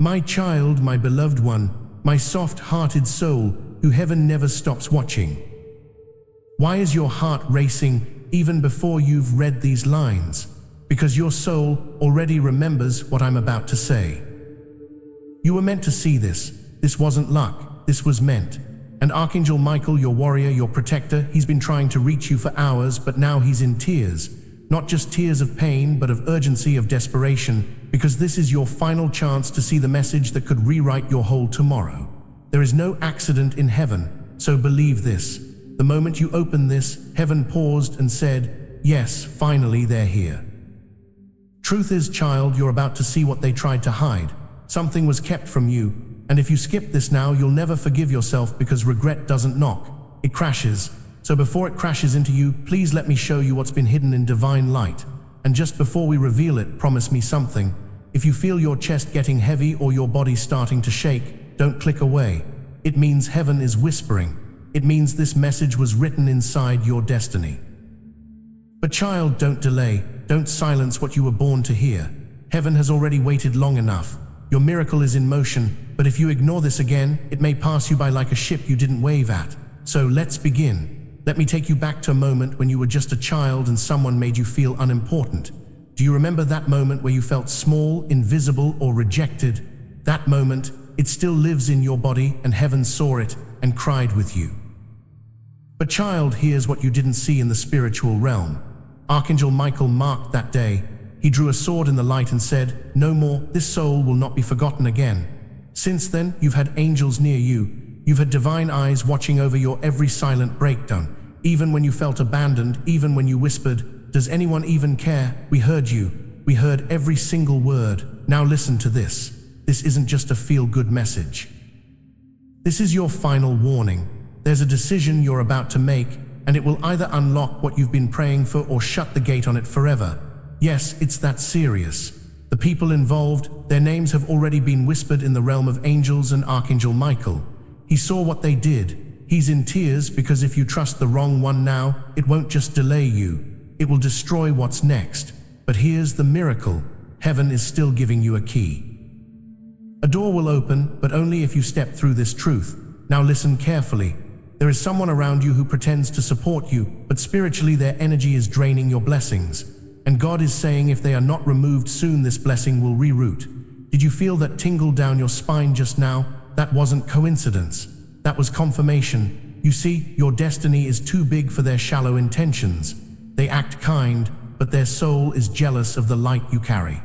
My child, my beloved one, my soft-hearted soul, who heaven never stops watching. Why is your heart racing even before you've read these lines? Because your soul already remembers what I'm about to say. You were meant to see this. This wasn't luck. This was meant. And Archangel Michael, your warrior, your protector, he's been trying to reach you for hours, but now he's in tears. Not just tears of pain, but of urgency, of desperation, because this is your final chance to see the message that could rewrite your whole tomorrow. There is no accident in heaven, so believe this. The moment you opened this, heaven paused and said, yes, finally they're here. Truth is, child, you're about to see what they tried to hide. Something was kept from you, and if you skip this now, you'll never forgive yourself, because regret doesn't knock, it crashes. So before it crashes into you, please let me show you what's been hidden in divine light. And just before we reveal it, promise me something. If you feel your chest getting heavy or your body starting to shake, don't click away. It means heaven is whispering. It means this message was written inside your destiny. But child, don't delay. Don't silence what you were born to hear. Heaven has already waited long enough. Your miracle is in motion, but if you ignore this again, it may pass you by like a ship you didn't wave at. So let's begin. Let me take you back to a moment when you were just a child and someone made you feel unimportant. Do you remember that moment where you felt small, invisible, or rejected? That moment, it still lives in your body, and heaven saw it and cried with you. But child, here's what you didn't see in the spiritual realm. Archangel Michael marked that day. He drew a sword in the light and said, no more, this soul will not be forgotten again. Since then, you've had angels near you. You've had divine eyes watching over your every silent breakdown. Even when you felt abandoned, even when you whispered, does anyone even care? We heard you. We heard every single word. Now listen to this. This isn't just a feel-good message. This is your final warning. There's a decision you're about to make, and it will either unlock what you've been praying for or shut the gate on it forever. Yes, it's that serious. The people involved, their names have already been whispered in the realm of angels and Archangel Michael. He saw what they did. He's in tears because if you trust the wrong one now, it won't just delay you. It will destroy what's next. But here's the miracle. Heaven is still giving you a key. A door will open, but only if you step through this truth. Now listen carefully. There is someone around you who pretends to support you, but spiritually their energy is draining your blessings. And God is saying if they are not removed soon, this blessing will reroute. Did you feel that tingle down your spine just now? That wasn't coincidence. That was confirmation. You see, your destiny is too big for their shallow intentions. They act kind, but their soul is jealous of the light you carry.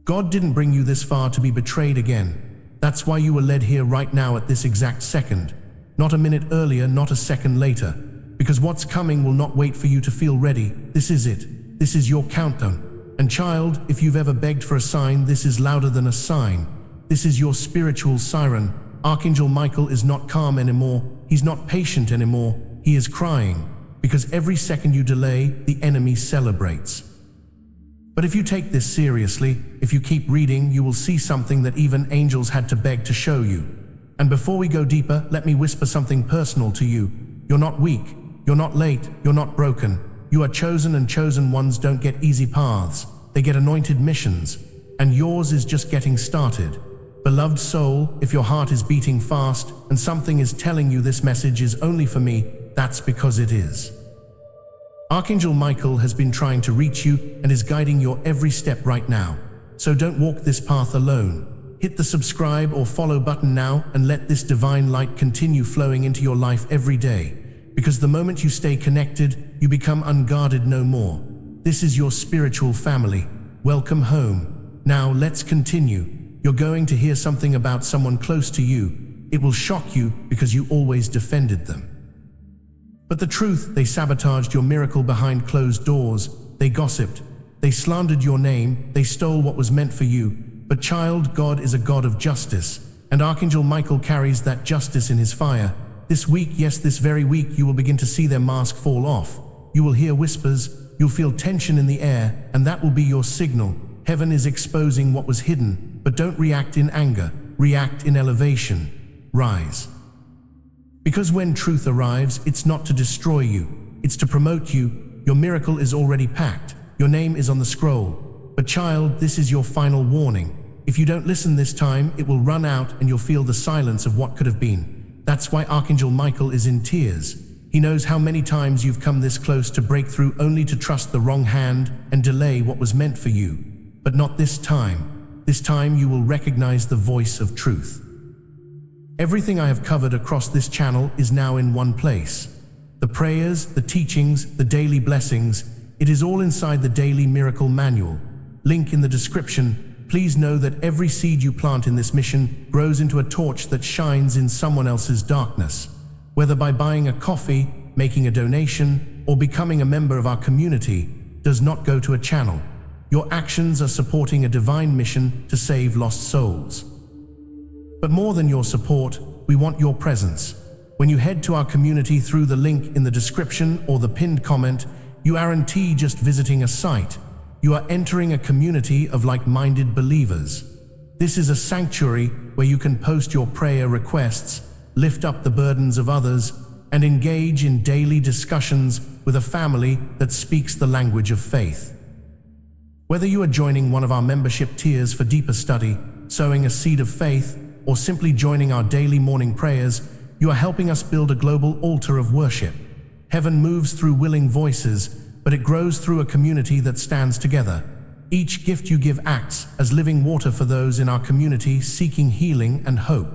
God didn't bring you this far to be betrayed again. That's why you were led here right now at this exact second. Not a minute earlier, not a second later. Because what's coming will not wait for you to feel ready. This is it. This is your countdown. And child, if you've ever begged for a sign, this is louder than a sign. This is your spiritual siren. Archangel Michael is not calm anymore. He's not patient anymore. He is crying. Because every second you delay, the enemy celebrates. But if you take this seriously, if you keep reading, you will see something that even angels had to beg to show you. And before we go deeper, let me whisper something personal to you. You're not weak. You're not late. You're not broken. You are chosen, and chosen ones don't get easy paths. They get anointed missions. And yours is just getting started. Beloved soul, if your heart is beating fast and something is telling you this message is only for me, that's because it is. Archangel Michael has been trying to reach you and is guiding your every step right now. So don't walk this path alone. Hit the subscribe or follow button now and let this divine light continue flowing into your life every day. Because the moment you stay connected, you become unguarded no more. This is your spiritual family. Welcome home. Now let's continue. You're going to hear something about someone close to you. It will shock you because you always defended them. But the truth, they sabotaged your miracle behind closed doors. They gossiped. They slandered your name. They stole what was meant for you. But child, God is a God of justice. And Archangel Michael carries that justice in his fire. This week, yes, this very week, you will begin to see their mask fall off. You will hear whispers. You'll feel tension in the air. And that will be your signal. Heaven is exposing what was hidden. But don't react in anger. React in elevation. Rise. Because when truth arrives, it's not to destroy you. It's to promote you. Your miracle is already packed. Your name is on the scroll. But child, this is your final warning. If you don't listen this time, it will run out and you'll feel the silence of what could have been. That's why Archangel Michael is in tears. He knows how many times you've come this close to breakthrough only to trust the wrong hand and delay what was meant for you. But not this time. This time you will recognize the voice of truth. Everything I have covered across this channel is now in one place. The prayers, the teachings, the daily blessings, it is all inside the Daily Miracle Manual. Link in the description. Please know that every seed you plant in this mission grows into a torch that shines in someone else's darkness. Whether by buying a coffee, making a donation, or becoming a member of our community, does not go to a channel. Your actions are supporting a divine mission to save lost souls. But more than your support, we want your presence. When you head to our community through the link in the description or the pinned comment, you aren't just visiting a site. You are entering a community of like-minded believers. This is a sanctuary where you can post your prayer requests, lift up the burdens of others, and engage in daily discussions with a family that speaks the language of faith. Whether you are joining one of our membership tiers for deeper study, sowing a seed of faith, or simply joining our daily morning prayers, you are helping us build a global altar of worship. Heaven moves through willing voices, but it grows through a community that stands together. Each gift you give acts as living water for those in our community seeking healing and hope.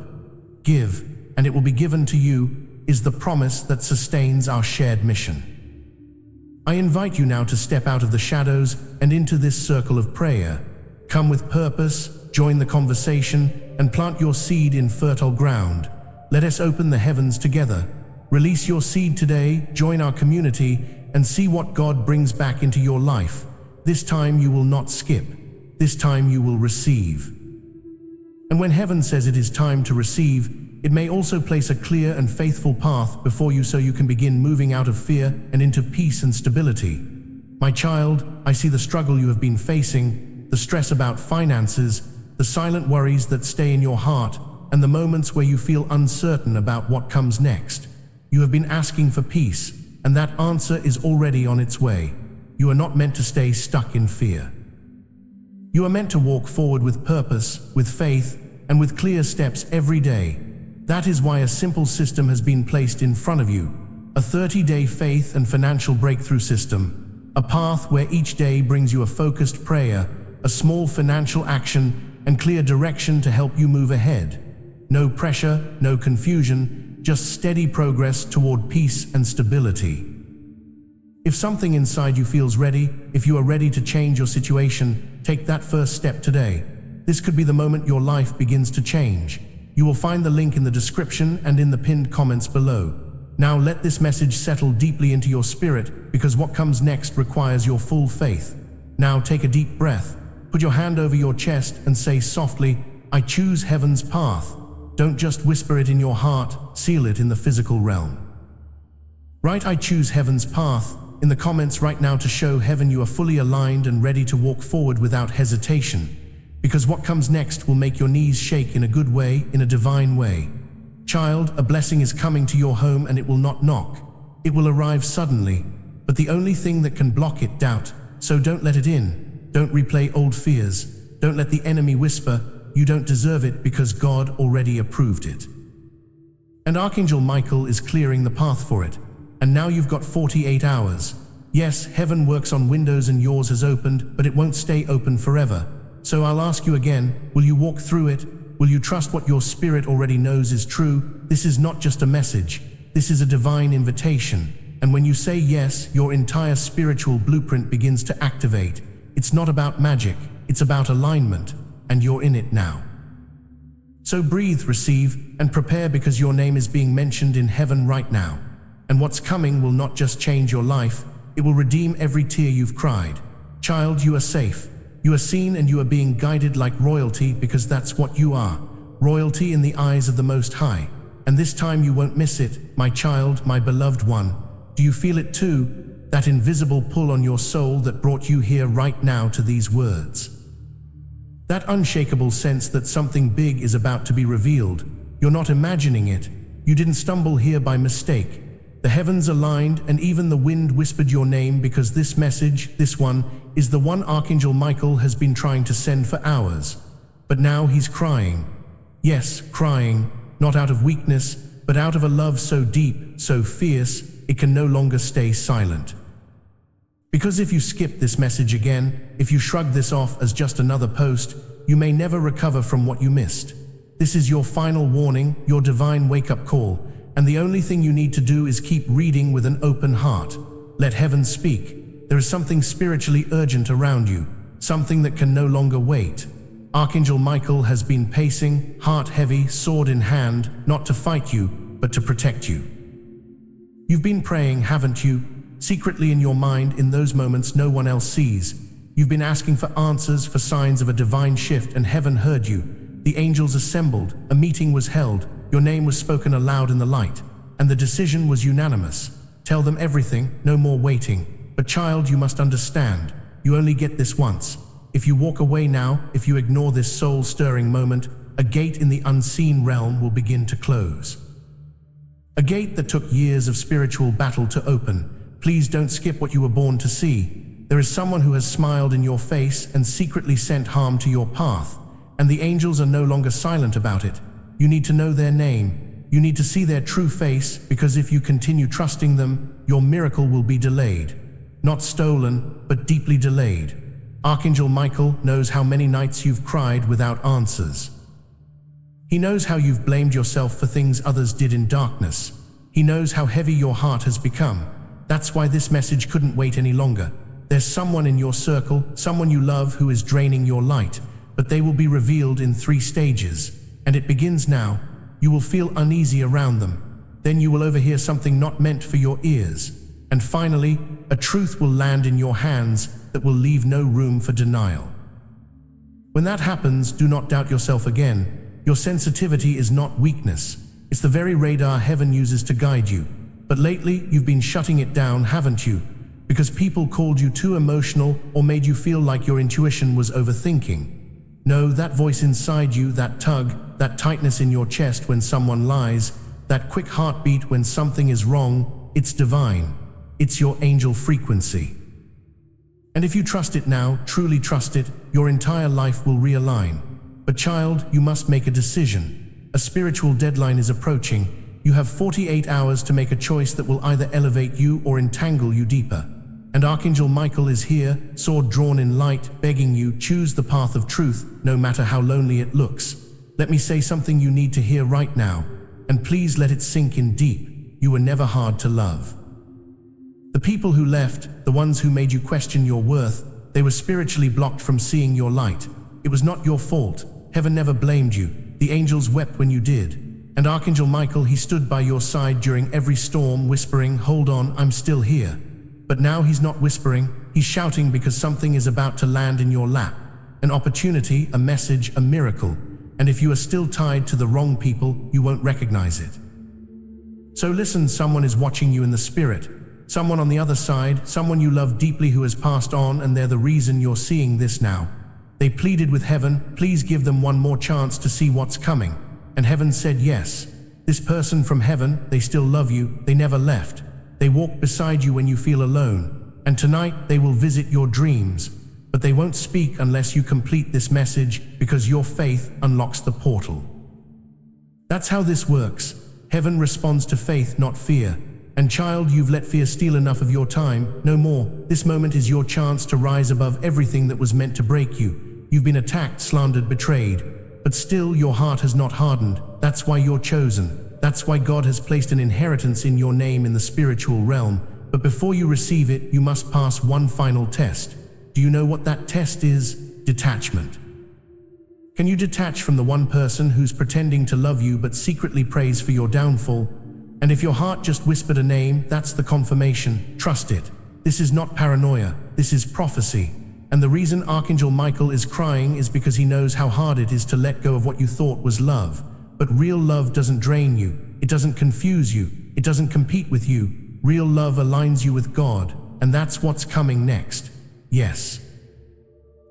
Give, and it will be given to you, is the promise that sustains our shared mission. I invite you now to step out of the shadows and into this circle of prayer. Come with purpose, join the conversation, and plant your seed in fertile ground. Let us open the heavens together. Release your seed today, join our community, and see what God brings back into your life. This time you will not skip. This time you will receive. And when heaven says it is time to receive, it may also place a clear and faithful path before you so you can begin moving out of fear and into peace and stability. My child, I see the struggle you have been facing, the stress about finances, the silent worries that stay in your heart, and the moments where you feel uncertain about what comes next. You have been asking for peace, and that answer is already on its way. You are not meant to stay stuck in fear. You are meant to walk forward with purpose, with faith, and with clear steps every day. That is why a simple system has been placed in front of you. A 30-day faith and financial breakthrough system. A path where each day brings you a focused prayer, a small financial action, and clear direction to help you move ahead. No pressure, no confusion, just steady progress toward peace and stability. If something inside you feels ready, if you are ready to change your situation, take that first step today. This could be the moment your life begins to change. You will find the link in the description and in the pinned comments below. Now let this message settle deeply into your spirit, because what comes next requires your full faith. Now take a deep breath, put your hand over your chest and say softly, I choose heaven's path. Don't just whisper it in your heart, seal it in the physical realm. Write I choose heaven's path in the comments right now to show heaven you are fully aligned and ready to walk forward without hesitation. Because what comes next will make your knees shake in a good way, in a divine way. Child, a blessing is coming to your home and it will not knock. It will arrive suddenly, but the only thing that can block it, doubt. So don't let it in. Don't replay old fears. Don't let the enemy whisper, you don't deserve it, because God already approved it. And Archangel Michael is clearing the path for it. And now you've got 48 hours. Yes, heaven works on windows and yours has opened, but it won't stay open forever. So I'll ask you again, will you walk through it? Will you trust what your spirit already knows is true? This is not just a message. This is a divine invitation. And when you say yes, your entire spiritual blueprint begins to activate. It's not about magic. It's about alignment. And you're in it now. So breathe, receive, and prepare, because your name is being mentioned in heaven right now. And what's coming will not just change your life, it will redeem every tear you've cried. Child, you are safe. You are seen and you are being guided like royalty, because that's what you are. Royalty in the eyes of the Most High. And this time you won't miss it, my child, my beloved one. Do you feel it too? That invisible pull on your soul that brought you here right now to these words. That unshakable sense that something big is about to be revealed. You're not imagining it. You didn't stumble here by mistake. The heavens aligned and even the wind whispered your name, because this message, this one, is the one Archangel Michael has been trying to send for hours. But now he's crying. Yes, crying, not out of weakness, but out of a love so deep, so fierce, it can no longer stay silent. Because if you skip this message again, if you shrug this off as just another post, you may never recover from what you missed. This is your final warning, your divine wake-up call, and the only thing you need to do is keep reading with an open heart. Let heaven speak. There is something spiritually urgent around you, something that can no longer wait. Archangel Michael has been pacing, heart heavy, sword in hand, not to fight you, but to protect you. You've been praying, haven't you? Secretly in your mind, in those moments no one else sees. You've been asking for answers, for signs of a divine shift, and heaven heard you. The angels assembled, a meeting was held, your name was spoken aloud in the light, and the decision was unanimous. Tell them everything, no more waiting. But child, you must understand, you only get this once. If you walk away now, if you ignore this soul-stirring moment, a gate in the unseen realm will begin to close. A gate that took years of spiritual battle to open. Please don't skip what you were born to see. There is someone who has smiled in your face and secretly sent harm to your path, and the angels are no longer silent about it. You need to know their name. You need to see their true face, because if you continue trusting them, your miracle will be delayed. Not stolen, but deeply delayed. Archangel Michael knows how many nights you've cried without answers. He knows how you've blamed yourself for things others did in darkness. He knows how heavy your heart has become. That's why this message couldn't wait any longer. There's someone in your circle, someone you love, who is draining your light, but they will be revealed in 3 stages, and it begins now. You will feel uneasy around them. Then you will overhear something not meant for your ears. And finally, a truth will land in your hands that will leave no room for denial. When that happens, do not doubt yourself again. Your sensitivity is not weakness. It's the very radar heaven uses to guide you. But lately, you've been shutting it down, haven't you? Because people called you too emotional or made you feel like your intuition was overthinking. No, that voice inside you, that tug, that tightness in your chest when someone lies, that quick heartbeat when something is wrong, it's divine. It's your angel frequency. And if you trust it now, truly trust it, your entire life will realign. But child, you must make a decision. A spiritual deadline is approaching. You have 48 hours to make a choice that will either elevate you or entangle you deeper. And Archangel Michael is here, sword drawn in light, begging you, choose the path of truth, no matter how lonely it looks. Let me say something you need to hear right now, and please let it sink in deep. You were never hard to love. The people who left, the ones who made you question your worth, they were spiritually blocked from seeing your light. It was not your fault. Heaven never blamed you. The angels wept when you did. And Archangel Michael, he stood by your side during every storm, whispering, "Hold on, I'm still here." But now he's not whispering, he's shouting, because something is about to land in your lap. An opportunity, a message, a miracle. And if you are still tied to the wrong people, you won't recognize it. So listen, someone is watching you in the spirit. Someone on the other side, someone you love deeply who has passed on, and they're the reason you're seeing this now. They pleaded with heaven, please give them one more chance to see what's coming. And heaven said yes. This person from heaven, they still love you, they never left. They walk beside you when you feel alone. And tonight they will visit your dreams. But they won't speak unless you complete this message, because your faith unlocks the portal. That's how this works. Heaven responds to faith, not fear. And child, you've let fear steal enough of your time. No more. This moment is your chance to rise above everything that was meant to break you. You've been attacked, slandered, betrayed. But still, your heart has not hardened. That's why you're chosen. That's why God has placed an inheritance in your name in the spiritual realm. But before you receive it, you must pass one final test. Do you know what that test is? Detachment. Can you detach from the one person who's pretending to love you but secretly prays for your downfall? And if your heart just whispered a name, that's the confirmation. Trust it. This is not paranoia. This is prophecy. And the reason Archangel Michael is crying is because he knows how hard it is to let go of what you thought was love. But real love doesn't drain you. It doesn't confuse you. It doesn't compete with you. Real love aligns you with God. And that's what's coming next. Yes.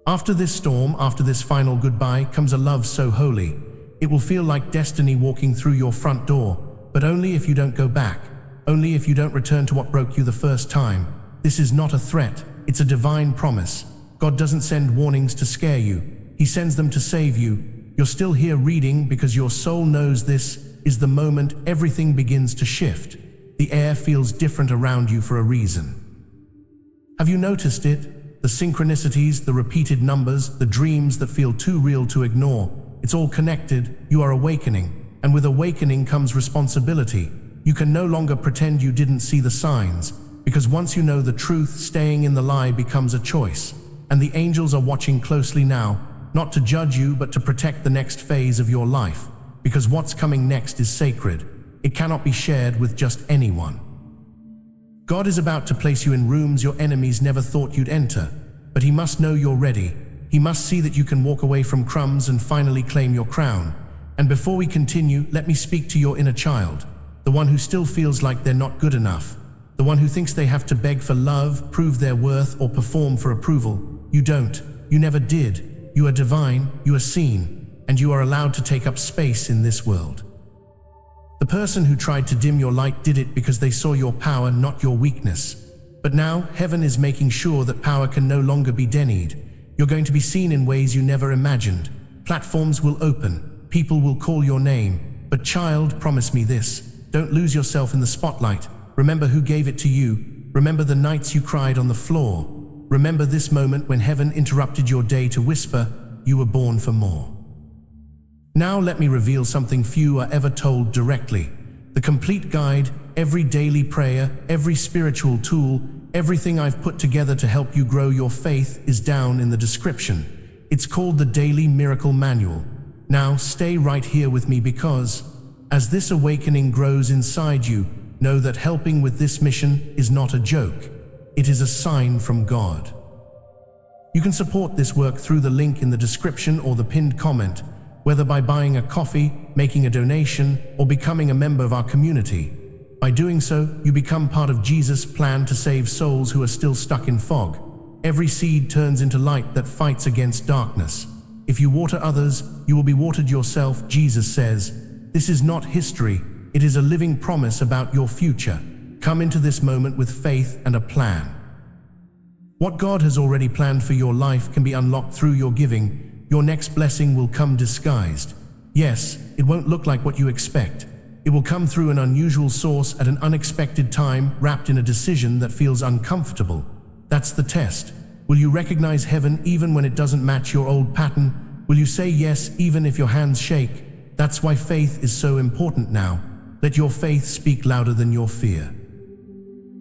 After this storm, after this final goodbye, comes a love so holy. It will feel like destiny walking through your front door. But only if you don't go back. Only if you don't return to what broke you the first time. This is not a threat. It's a divine promise. God doesn't send warnings to scare you. He He sends them to save you. You're still here reading because your soul knows this is the moment everything begins to shift. The air feels different around you for a reason. Have you noticed it? The synchronicities, the repeated numbers, the dreams that feel too real to ignore. It's all connected. You are awakening. And with awakening comes responsibility. You can no longer pretend you didn't see the signs, because once you know the truth, staying in the lie becomes a choice. And the angels are watching closely now, not to judge you, but to protect the next phase of your life. Because what's coming next is sacred. It cannot be shared with just anyone. God is about to place you in rooms your enemies never thought you'd enter, but He must know you're ready. He must see that you can walk away from crumbs and finally claim your crown. And before we continue, let me speak to your inner child, the one who still feels like they're not good enough, the one who thinks they have to beg for love, prove their worth, or perform for approval. You don't. You never did. You are divine, you are seen, and you are allowed to take up space in this world. The person who tried to dim your light did it because they saw your power, not your weakness. But now, heaven is making sure that power can no longer be denied. You're going to be seen in ways you never imagined. Platforms will open, people will call your name. But child, promise me this, don't lose yourself in the spotlight. Remember who gave it to you. Remember the nights you cried on the floor. Remember this moment when heaven interrupted your day to whisper, you were born for more. Now let me reveal something few are ever told directly. The complete guide, every daily prayer, every spiritual tool, everything I've put together to help you grow your faith is down in the description. It's called the Daily Miracle Manual. Now stay right here with me because, as this awakening grows inside you, know that helping with this mission is not a joke. It is a sign from God. You can support this work through the link in the description or the pinned comment, whether by buying a coffee, making a donation, or becoming a member of our community. By doing so, you become part of Jesus' plan to save souls who are still stuck in fog. Every seed turns into light that fights against darkness. If you water others, you will be watered yourself, Jesus says. This is not history, it is a living promise about your future. Come into this moment with faith and a plan. What God has already planned for your life can be unlocked through your giving. Your next blessing will come disguised. Yes, it won't look like what you expect. It will come through an unusual source at an unexpected time, wrapped in a decision that feels uncomfortable. That's the test. Will you recognize heaven even when it doesn't match your old pattern? Will you say yes even if your hands shake? That's why faith is so important now. Let your faith speak louder than your fear.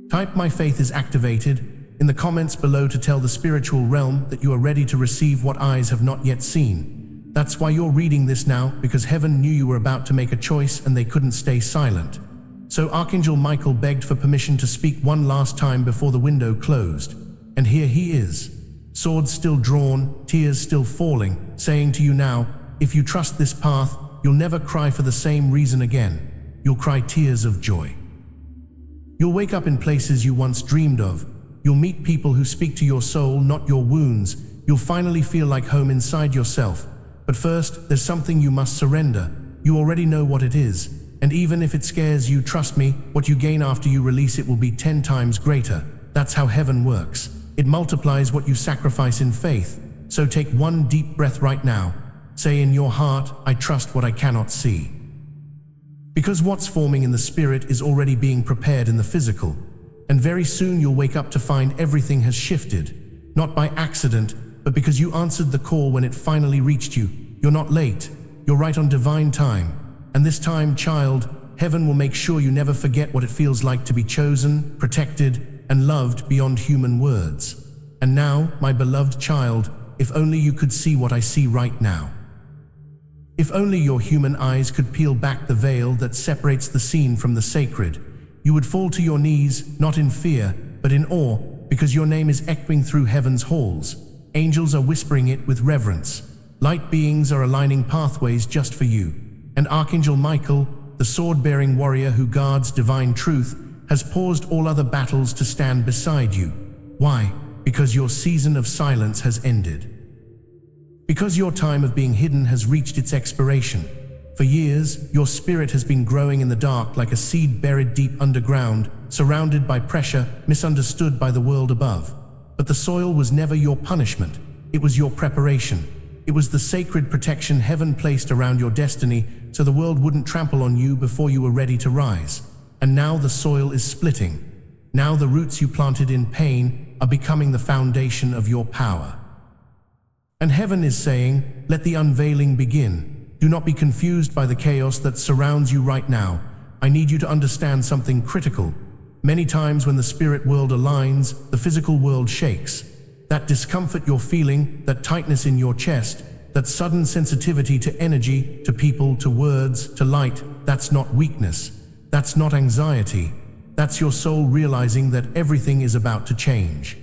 Type "My faith is activated" in the comments below to tell the spiritual realm that you are ready to receive what eyes have not yet seen. That's why you're reading this now, because heaven knew you were about to make a choice and they couldn't stay silent. So Archangel Michael begged for permission to speak one last time before the window closed. And here he is, swords still drawn, tears still falling, saying to you now, if you trust this path, you'll never cry for the same reason again. You'll cry tears of joy. You'll wake up in places you once dreamed of. You'll meet people who speak to your soul, not your wounds. You'll finally feel like home inside yourself. But first, there's something you must surrender. You already know what it is. And even if it scares you, trust me, what you gain after you release it will be 10 times greater. That's how heaven works. It multiplies what you sacrifice in faith. So take one deep breath right now. Say in your heart, I trust what I cannot see. Because what's forming in the spirit is already being prepared in the physical. And very soon you'll wake up to find everything has shifted. Not by accident, but because you answered the call when it finally reached you. You're not late. You're right on divine time. And this time, child, heaven will make sure you never forget what it feels like to be chosen, protected, and loved beyond human words. And now, my beloved child, if only you could see what I see right now. If only your human eyes could peel back the veil that separates the seen from the sacred, you would fall to your knees, not in fear, but in awe, because your name is echoing through heaven's halls. Angels are whispering it with reverence. Light beings are aligning pathways just for you. And Archangel Michael, the sword-bearing warrior who guards divine truth, has paused all other battles to stand beside you. Why? Because your season of silence has ended. Because your time of being hidden has reached its expiration. For years, your spirit has been growing in the dark like a seed buried deep underground, surrounded by pressure, misunderstood by the world above. But the soil was never your punishment, it was your preparation. It was the sacred protection heaven placed around your destiny so the world wouldn't trample on you before you were ready to rise. And now the soil is splitting. Now the roots you planted in pain are becoming the foundation of your power. And heaven is saying, let the unveiling begin. Do not be confused by the chaos that surrounds you right now. I need you to understand something critical. Many times when the spirit world aligns, the physical world shakes. That discomfort you're feeling, that tightness in your chest, that sudden sensitivity to energy, to people, to words, to light, that's not weakness. That's not anxiety. That's your soul realizing that everything is about to change.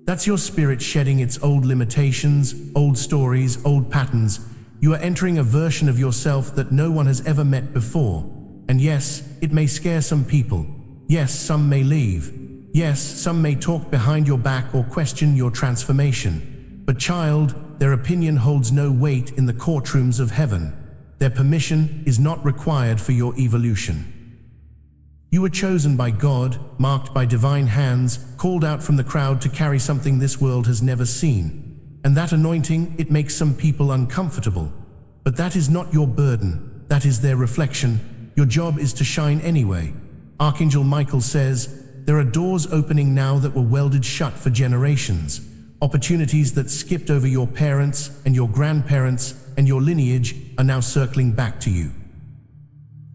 That's your spirit shedding its old limitations, old stories, old patterns. You are entering a version of yourself that no one has ever met before. And yes, it may scare some people. Yes, some may leave. Yes, some may talk behind your back or question your transformation. But child, their opinion holds no weight in the courtrooms of heaven. Their permission is not required for your evolution. You were chosen by God, marked by divine hands, called out from the crowd to carry something this world has never seen. And that anointing, it makes some people uncomfortable. But that is not your burden, that is their reflection. Your job is to shine anyway. Archangel Michael says, there are doors opening now that were welded shut for generations. Opportunities that skipped over your parents and your grandparents and your lineage are now circling back to you.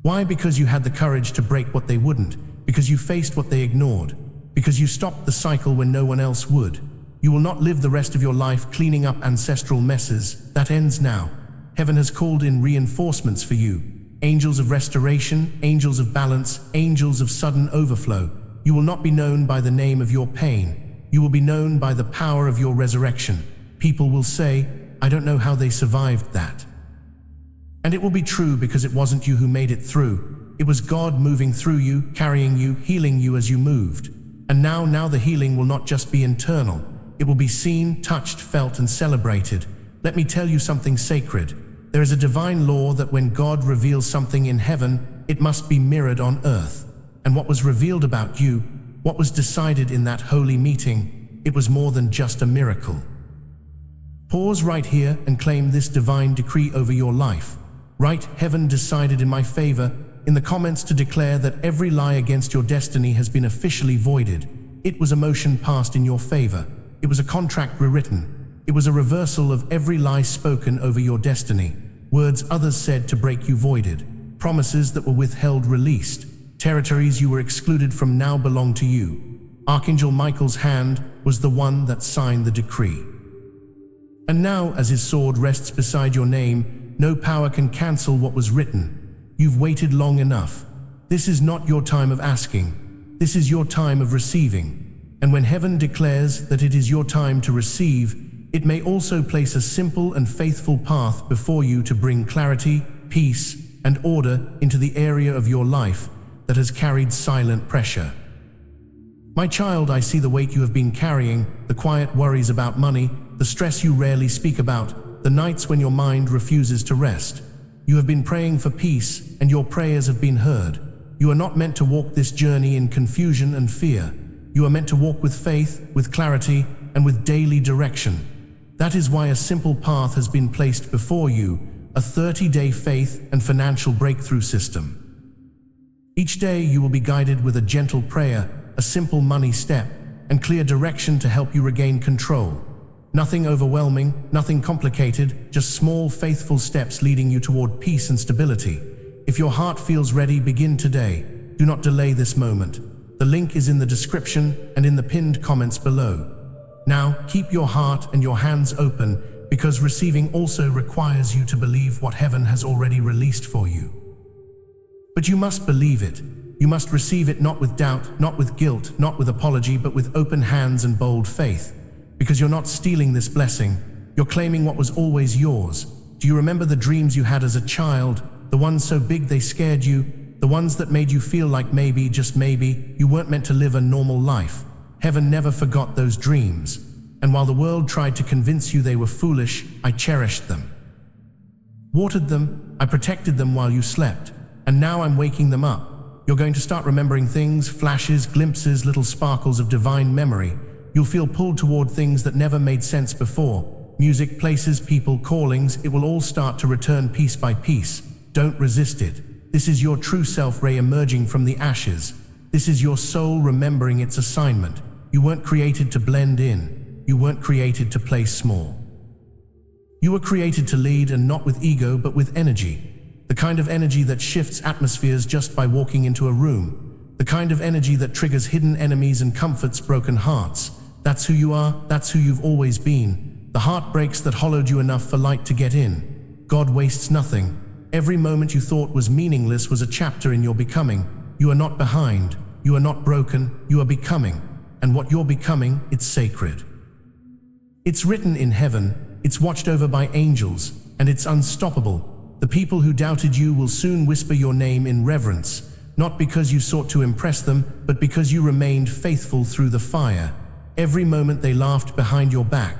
Why? Because you had the courage to break what they wouldn't, because you faced what they ignored, because you stopped the cycle when no one else would. You will not live the rest of your life cleaning up ancestral messes. That ends now. Heaven has called in reinforcements for you. Angels of restoration, angels of balance, angels of sudden overflow. You will not be known by the name of your pain. You will be known by the power of your resurrection. People will say, I don't know how they survived that. And it will be true because it wasn't you who made it through. It was God moving through you, carrying you, healing you as you moved. And now the healing will not just be internal. It will be seen, touched, felt, and celebrated. Let me tell you something sacred. There is a divine law that when God reveals something in heaven, it must be mirrored on earth. And what was revealed about you, what was decided in that holy meeting, it was more than just a miracle. Pause right here and claim this divine decree over your life. Write, heaven decided in my favor, in the comments to declare that every lie against your destiny has been officially voided. It was a motion passed in your favor. It was a contract rewritten. It was a reversal of every lie spoken over your destiny. Words others said to break you voided. Promises that were withheld released. Territories you were excluded from now belong to you. Archangel Michael's hand was the one that signed the decree. And now, as his sword rests beside your name, no power can cancel what was written. You've waited long enough. This is not your time of asking. This is your time of receiving. And when heaven declares that it is your time to receive, it may also place a simple and faithful path before you to bring clarity, peace, and order into the area of your life that has carried silent pressure. My child, I see the weight you have been carrying, the quiet worries about money, the stress you rarely speak about, the nights when your mind refuses to rest. You have been praying for peace, and your prayers have been heard. You are not meant to walk this journey in confusion and fear. You are meant to walk with faith, with clarity, and with daily direction. That is why a simple path has been placed before you, a 30-day faith and financial breakthrough system. Each day you will be guided with a gentle prayer, a simple money step, and clear direction to help you regain control. Nothing overwhelming, nothing complicated, just small, faithful steps leading you toward peace and stability. If your heart feels ready, begin today. Do not delay this moment. The link is in the description and in the pinned comments below. Now, keep your heart and your hands open, because receiving also requires you to believe what heaven has already released for you. But you must believe it. You must receive it not with doubt, not with guilt, not with apology, but with open hands and bold faith. Because you're not stealing this blessing, you're claiming what was always yours. Do you remember the dreams you had as a child, the ones so big they scared you, the ones that made you feel like maybe, just maybe, you weren't meant to live a normal life? Heaven never forgot those dreams. And while the world tried to convince you they were foolish, I cherished them. Watered them, I protected them while you slept. And now I'm waking them up. You're going to start remembering things, flashes, glimpses, little sparkles of divine memory. You'll feel pulled toward things that never made sense before. Music, places, people, callings, it will all start to return piece by piece. Don't resist it. This is your true self re-emerging from the ashes. This is your soul remembering its assignment. You weren't created to blend in. You weren't created to play small. You were created to lead, and not with ego, but with energy. The kind of energy that shifts atmospheres just by walking into a room. The kind of energy that triggers hidden enemies and comforts broken hearts. That's who you are. That's who you've always been. The heartbreaks that hollowed you enough for light to get in. God wastes nothing. Every moment you thought was meaningless was a chapter in your becoming. You are not behind. You are not broken. You are becoming. And what you're becoming, it's sacred. It's written in heaven. It's watched over by angels. And it's unstoppable. The people who doubted you will soon whisper your name in reverence. Not because you sought to impress them, but because you remained faithful through the fire. Every moment they laughed behind your back.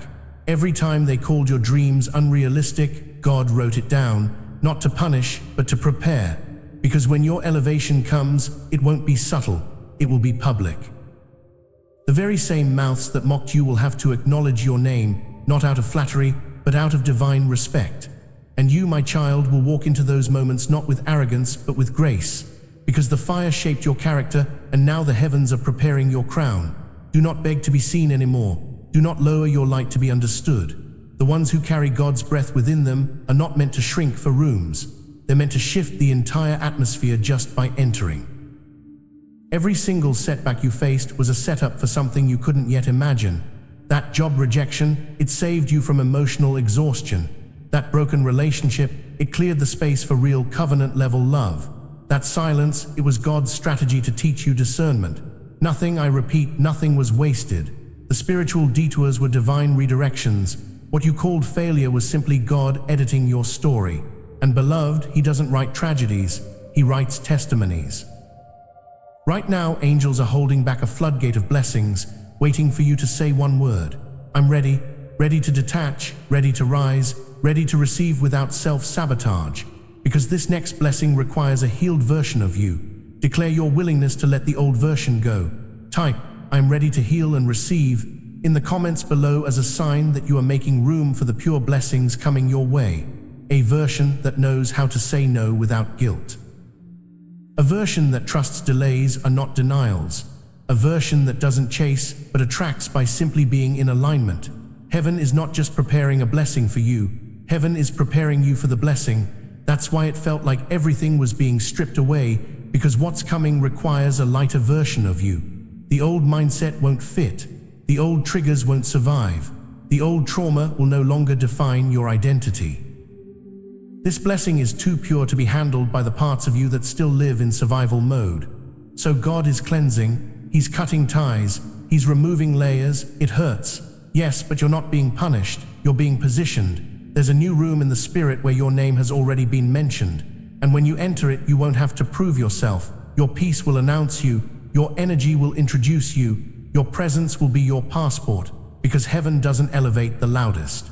Every time they called your dreams unrealistic, God wrote it down, not to punish, but to prepare. Because when your elevation comes, it won't be subtle, it will be public. The very same mouths that mocked you will have to acknowledge your name, not out of flattery, but out of divine respect. And you, my child, will walk into those moments not with arrogance, but with grace. Because the fire shaped your character, and now the heavens are preparing your crown. Do not beg to be seen anymore. Do not lower your light to be understood. The ones who carry God's breath within them are not meant to shrink for rooms. They're meant to shift the entire atmosphere just by entering. Every single setback you faced was a setup for something you couldn't yet imagine. That job rejection, it saved you from emotional exhaustion. That broken relationship, it cleared the space for real covenant-level love. That silence, it was God's strategy to teach you discernment. Nothing, I repeat, nothing was wasted. The spiritual detours were divine redirections. What you called failure was simply God editing your story. And beloved, He doesn't write tragedies, He writes testimonies. Right now, angels are holding back a floodgate of blessings, waiting for you to say one word. I'm ready, ready to detach, ready to rise, ready to receive without self-sabotage. Because this next blessing requires a healed version of you. Declare your willingness to let the old version go. Type, I'm ready to heal and receive, in the comments below as a sign that you are making room for the pure blessings coming your way. A version that knows how to say no without guilt. A version that trusts delays are not denials. A version that doesn't chase, but attracts by simply being in alignment. Heaven is not just preparing a blessing for you. Heaven is preparing you for the blessing. That's why it felt like everything was being stripped away, because what's coming requires a lighter version of you. The old mindset won't fit. The old triggers won't survive. The old trauma will no longer define your identity. This blessing is too pure to be handled by the parts of you that still live in survival mode. So God is cleansing, He's cutting ties, He's removing layers. It hurts. Yes, but you're not being punished, you're being positioned. There's a new room in the spirit where your name has already been mentioned. And when you enter it, you won't have to prove yourself. Your peace will announce you, your energy will introduce you, your presence will be your passport, because heaven doesn't elevate the loudest.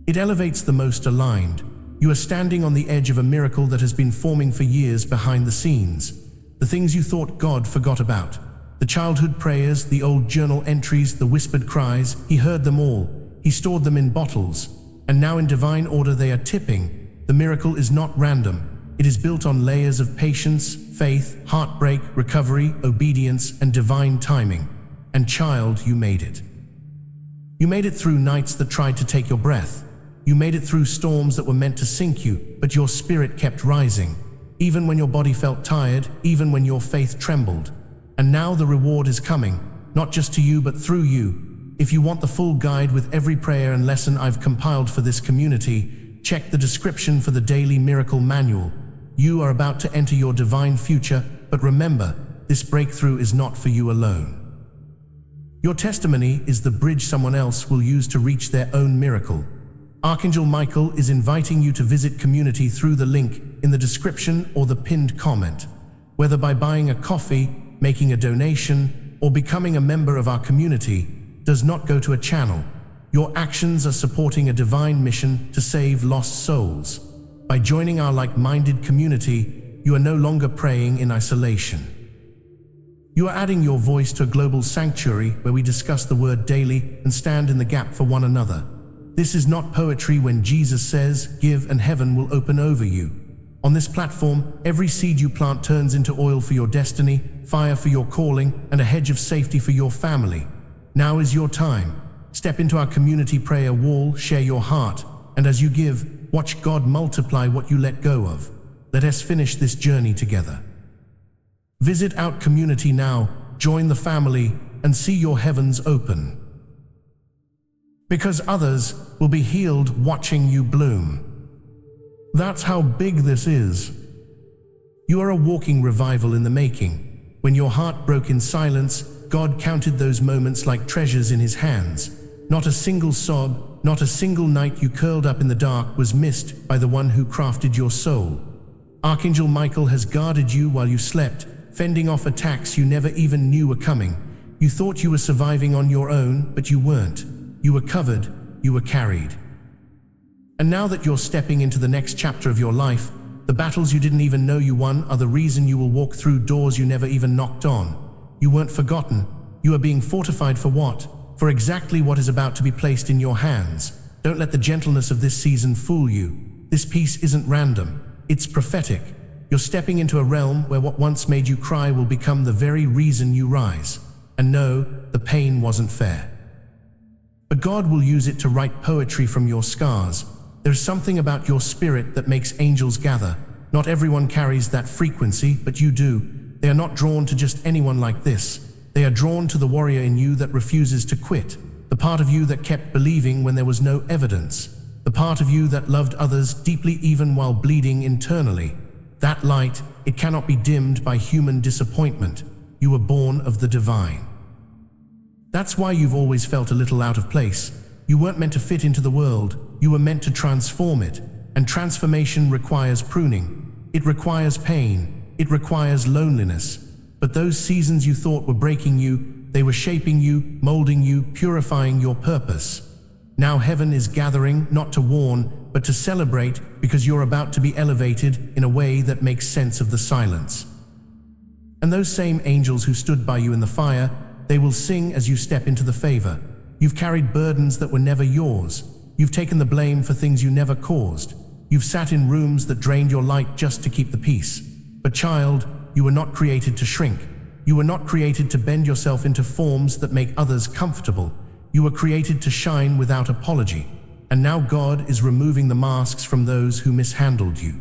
It elevates the most aligned. You are standing on the edge of a miracle that has been forming for years behind the scenes. The things you thought God forgot about. The childhood prayers, the old journal entries, the whispered cries, He heard them all. He stored them in bottles. And now in divine order they are tipping. The miracle is not random. It is built on layers of patience, faith, heartbreak, recovery, obedience, and divine timing. And child, you made it. You made it through nights that tried to take your breath. You made it through storms that were meant to sink you, but your spirit kept rising. Even when your body felt tired, even when your faith trembled. And now the reward is coming, not just to you but through you. If you want the full guide with every prayer and lesson I've compiled for this community, check the description for the Daily Miracle Manual. You are about to enter your divine future, but remember, this breakthrough is not for you alone. Your testimony is the bridge someone else will use to reach their own miracle. Archangel Michael is inviting you to visit community through the link in the description or the pinned comment. Whether by buying a coffee, making a donation, or becoming a member of our community, does not go to a channel. Your actions are supporting a divine mission to save lost souls. By joining our like-minded community, you are no longer praying in isolation. You are adding your voice to a global sanctuary where we discuss the word daily and stand in the gap for one another. This is not poetry when Jesus says, "Give and heaven will open over you." On this platform, every seed you plant turns into oil for your destiny, fire for your calling, and a hedge of safety for your family. Now is your time. Step into our community prayer wall, share your heart, and as you give, watch God multiply what you let go of. Let us finish this journey together. Visit our community now, join the family, and see your heavens open. Because others will be healed watching you bloom. That's how big this is. You are a walking revival in the making. When your heart broke in silence, God counted those moments like treasures in his hands. Not a single sob, not a single night you curled up in the dark was missed by the one who crafted your soul. Archangel Michael has guarded you while you slept, fending off attacks you never even knew were coming. You thought you were surviving on your own, but you weren't. You were covered, you were carried. And now that you're stepping into the next chapter of your life, the battles you didn't even know you won are the reason you will walk through doors you never even knocked on. You weren't forgotten. You are being fortified for what? For exactly what is about to be placed in your hands. Don't let the gentleness of this season fool you. This peace isn't random. It's prophetic. You're stepping into a realm where what once made you cry will become the very reason you rise. And no, the pain wasn't fair. But God will use it to write poetry from your scars. There's something about your spirit that makes angels gather. Not everyone carries that frequency, but you do. They are not drawn to just anyone like this. They are drawn to the warrior in you that refuses to quit. The part of you that kept believing when there was no evidence. The part of you that loved others deeply even while bleeding internally. That light, it cannot be dimmed by human disappointment. You were born of the divine. That's why you've always felt a little out of place. You weren't meant to fit into the world. You were meant to transform it. And transformation requires pruning. It requires pain. It requires loneliness. But those seasons you thought were breaking you, they were shaping you, molding you, purifying your purpose. Now heaven is gathering, not to warn, but to celebrate, because you're about to be elevated in a way that makes sense of the silence. And those same angels who stood by you in the fire, they will sing as you step into the favor. You've carried burdens that were never yours. You've taken the blame for things you never caused. You've sat in rooms that drained your light just to keep the peace. But child, you were not created to shrink. You were not created to bend yourself into forms that make others comfortable. You were created to shine without apology. And now God is removing the masks from those who mishandled you.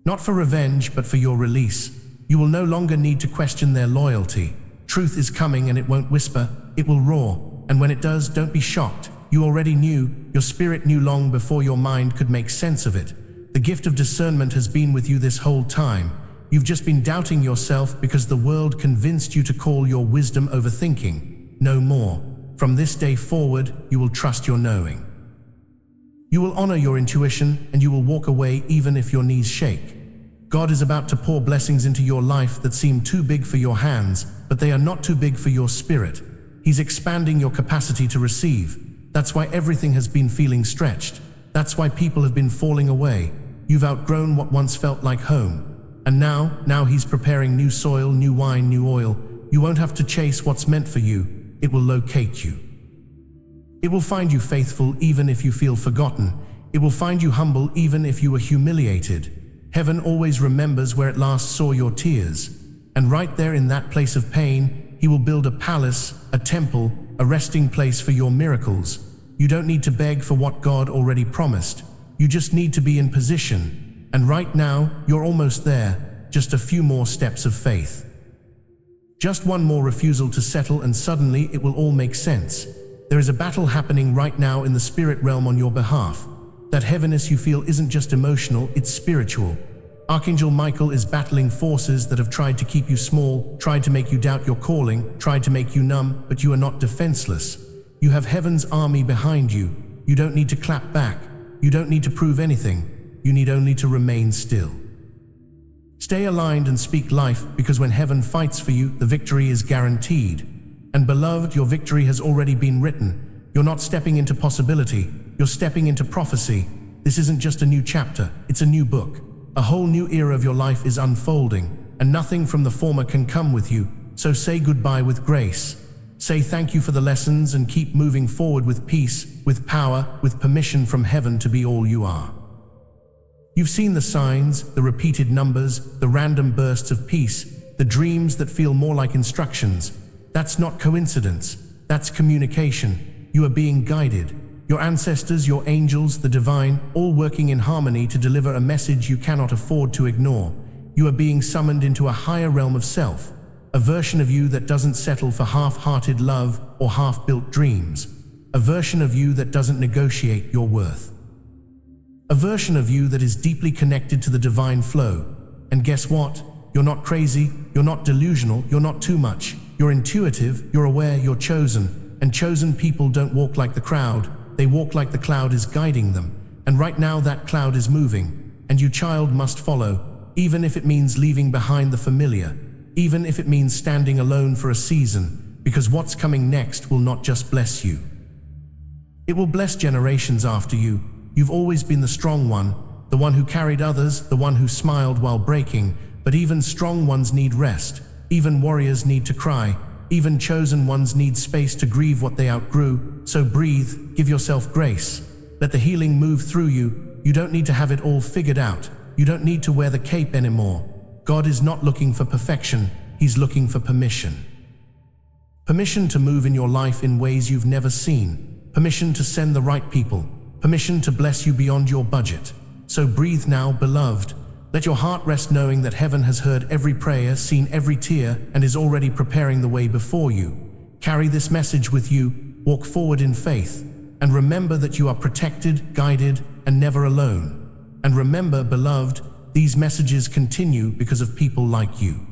Not for revenge, but for your release. You will no longer need to question their loyalty. Truth is coming and it won't whisper, it will roar. And when it does, don't be shocked. You already knew, your spirit knew long before your mind could make sense of it. The gift of discernment has been with you this whole time. You've just been doubting yourself because the world convinced you to call your wisdom overthinking. No more. From this day forward, you will trust your knowing. You will honor your intuition and you will walk away even if your knees shake. God is about to pour blessings into your life that seem too big for your hands, but they are not too big for your spirit. He's expanding your capacity to receive. That's why everything has been feeling stretched. That's why people have been falling away. You've outgrown what once felt like home. And now he's preparing new soil, new wine, new oil. You won't have to chase what's meant for you. It will locate you. It will find you faithful even if you feel forgotten. It will find you humble even if you were humiliated. Heaven always remembers where it last saw your tears. And right there in that place of pain, he will build a palace, a temple, a resting place for your miracles. You don't need to beg for what God already promised. You just need to be in position. And right now, you're almost there. Just a few more steps of faith. Just one more refusal to settle and suddenly it will all make sense. There is a battle happening right now in the spirit realm on your behalf. That heaviness you feel isn't just emotional, it's spiritual. Archangel Michael is battling forces that have tried to keep you small, tried to make you doubt your calling, tried to make you numb, but you are not defenseless. You have heaven's army behind you. You don't need to clap back. You don't need to prove anything. You need only to remain still. Stay aligned and speak life, because when heaven fights for you, the victory is guaranteed. And beloved, your victory has already been written. You're not stepping into possibility, you're stepping into prophecy. This isn't just a new chapter, it's a new book. A whole new era of your life is unfolding, and nothing from the former can come with you, so say goodbye with grace. Say thank you for the lessons and keep moving forward with peace, with power, with permission from heaven to be all you are. You've seen the signs, the repeated numbers, the random bursts of peace, the dreams that feel more like instructions. That's not coincidence. That's communication. You are being guided. Your ancestors, your angels, the divine, all working in harmony to deliver a message you cannot afford to ignore. You are being summoned into a higher realm of self, a version of you that doesn't settle for half-hearted love or half-built dreams, a version of you that doesn't negotiate your worth, a version of you that is deeply connected to the divine flow. And guess what? You're not crazy, you're not delusional, you're not too much. You're intuitive, you're aware, you're chosen, and chosen people don't walk like the crowd, they walk like the cloud is guiding them. And right now that cloud is moving, and you, child, must follow, even if it means leaving behind the familiar, even if it means standing alone for a season, because what's coming next will not just bless you. It will bless generations after you. You've always been the strong one, the one who carried others, the one who smiled while breaking, but even strong ones need rest, even warriors need to cry, even chosen ones need space to grieve what they outgrew. So breathe, give yourself grace, let the healing move through you. You don't need to have it all figured out, you don't need to wear the cape anymore. God is not looking for perfection, He's looking for permission. Permission to move in your life in ways you've never seen, permission to send the right people, permission to bless you beyond your budget. So breathe now, beloved. Let your heart rest knowing that heaven has heard every prayer, seen every tear, and is already preparing the way before you. Carry this message with you, walk forward in faith, and remember that you are protected, guided, and never alone. And remember, beloved, these messages continue because of people like you.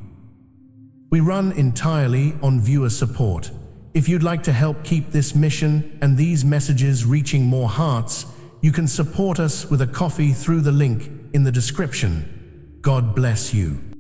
We run entirely on viewer support. If you'd like to help keep this mission and these messages reaching more hearts, you can support us with a coffee through the link in the description. God bless you.